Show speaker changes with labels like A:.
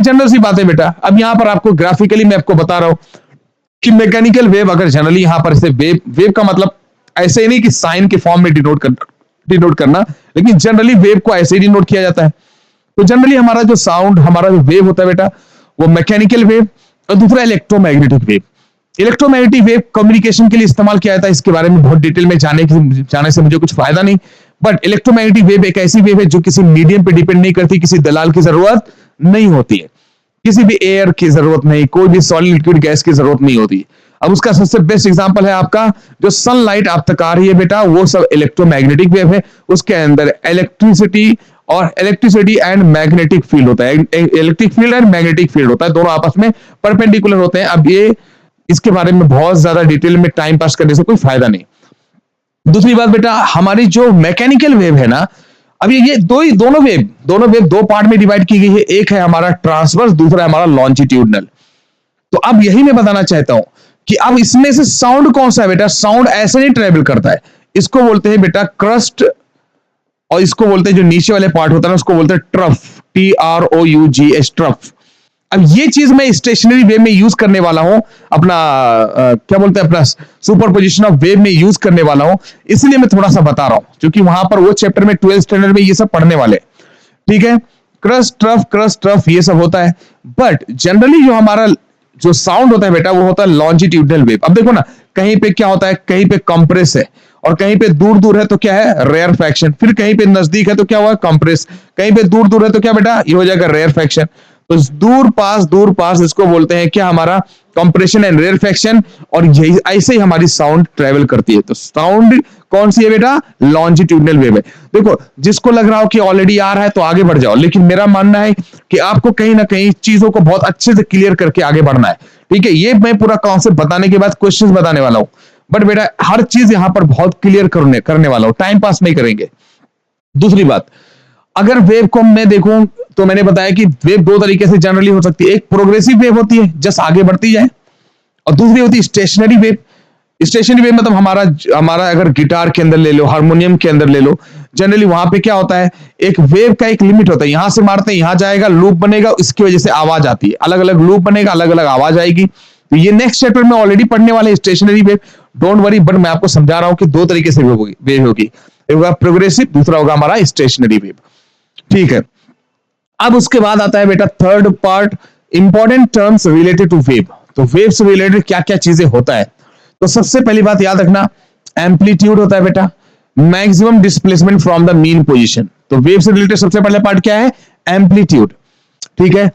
A: General सी बात है बेटा। अब यहां पर आपको ग्राफिकली मैं आपको बता रहा हूं कि मैकेनिकल वेव अगर जनरली यहां पर से वेव वेव का मतलब ऐसे ही नहीं कि साइन के फॉर्म में डिनोट करना, लेकिन जनरली वेव को ऐसे ही डिनोट किया जाता है। तो जनरली हमारा जो साउंड, हमारा जो वेव होता है बेटा, वो मैकेनिकल वेव और दूसरा electromagnetic wave. Electromagnetic wave communication के लिए इस्तेमाल किया जाता है। इसके बारे में बहुत डिटेल में जाने से मुझे कुछ फायदा नहीं, बट इलेक्ट्रोमैग्नेटिक वेव एक ऐसी वेव है जो किसी मीडियम पे डिपेंड नहीं करती, किसी दलाल की जरूरत नहीं होती है, किसी भी एयर की जरूरत नहीं, कोई भी सॉलिड लिक्विड गैस की जरूरत नहीं होती। अब उसका सबसे बेस्ट एग्जांपल है आपका जो सनलाइट आप तक आ रही है बेटा, वो सब इलेक्ट्रोमैग्नेटिक वेव है। उसके अंदर इलेक्ट्रिसिटी एंड मैग्नेटिक फील्ड होता है, electric field and magnetic field होता है, दोनों आपस में परपेंडिकुलर होते हैं। अब ये इसके बारे में बहुत ज्यादा डिटेल में टाइम पास करने से कोई फायदा नहीं। दूसरी बात बेटा, हमारी जो मैकेनिकल वेव है ना, अब ये दोनों वेव दो पार्ट में डिवाइड की गई है। एक है हमारा ट्रांसवर्स, दूसरा है हमारा लॉन्जिट्यूडनल। तो अब यही मैं बताना चाहता हूं कि अब इसमें से साउंड कौन सा है बेटा, साउंड ऐसे नहीं ट्रेवल करता है। इसको बोलते हैं बेटा क्रस्ट, और इसको बोलते हैं जो नीचे वाले पार्ट होता है ना, उसको बोलते हैं ट्रफ, TROUGH, ट्रफ। अब ये चीज मैं स्टेशनरी वेव में यूज करने वाला हूं, अपना क्या बोलते हैं, अपना सुपरपोजिशन ऑफ वेव में यूज करने वाला हूं, इसलिए मैं थोड़ा सा बता रहा हूं, क्योंकि वहां पर वो चैप्टर में 12th स्टैंडर्ड में ये सब पढ़ने वाले। ठीक है, क्रस्ट ट्रफ ये सब होता है। बट जनरली जो हमारा जो साउंड होता है बेटा, वो होता है लॉन्जिट्यूडनल वेव। अब देखो ना, कहीं पे क्या होता है, कहीं पे कंप्रेस है, और कहीं पे दूर दूर है तो क्या है, रेयरफैक्शन। फिर कहीं पे नजदीक है तो क्या हुआ, कंप्रेस। कहीं पे दूर दूर है तो क्या बेटा, ये हो जाएगा रेयरफैक्शन। तो दूर पास इसको बोलते हैं क्या, हमारा कंप्रेशन एंड रेयरफैक्शन। और यही ऐसे ही हमारी साउंड ट्रेवल करती है। तो साउंड कौन सी है बेटा, लॉन्जिट्यूडनल वेव है। देखो, जिसको लग रहा हो कि ऑलरेडी आ रहा है तो आगे बढ़ जाओ, लेकिन मेरा मानना है कि आपको कहीं ना कहीं चीजों को बहुत अच्छे से क्लियर करके आगे बढ़ना है। ठीक है, ये मैं पूरा कॉन्सेप्ट बताने के बाद क्वेश्चंस बताने वाला हूं, बट बेटा हर चीज यहां पर बहुत क्लियर करने वाला हूं, टाइम पास नहीं करेंगे। दूसरी बात, अगर वेव को मैं देखूं तो मैंने बताया कि वेव दो तरीके से जनरली हो सकती है। एक प्रोग्रेसिव वेव होती है, जस्ट आगे बढ़ती जाए, और दूसरी होती है स्टेशनरी वेव। स्टेशनरी वेव मतलब हमारा अगर गिटार के अंदर ले लो, हारमोनियम के अंदर ले लो, जनरली वहां पे क्या होता है, एक वेव का एक लिमिट होता है। यहां से मारते हैं, यहां जाएगा, लूप बनेगा, इसकी वजह से आवाज आती है, अलग अलग लूप बनेगा, अलग अलग आवाज आएगी। तो ये नेक्स्ट चैप्टर में ऑलरेडी पढ़ने वाले stationary wave, don't worry, but मैं आपको समझा रहा हूं कि दो तरीके से वेव होगी, एक होगा प्रोग्रेसिव, दूसरा होगा हमारा स्टेशनरी वेव। ठीक है, अब उसके बाद आता है बेटा third part, important terms related to wave. तो वेव से रिलेटेड क्या क्या चीजें होता है, तो सबसे पहली बात याद रखना, एम्पलीट्यूड होता है बेटा, maximum displacement from the mean position. तो वेव से रिलेटेड सबसे पहले पार्ट क्या है, एम्पलीट्यूड। ठीक है,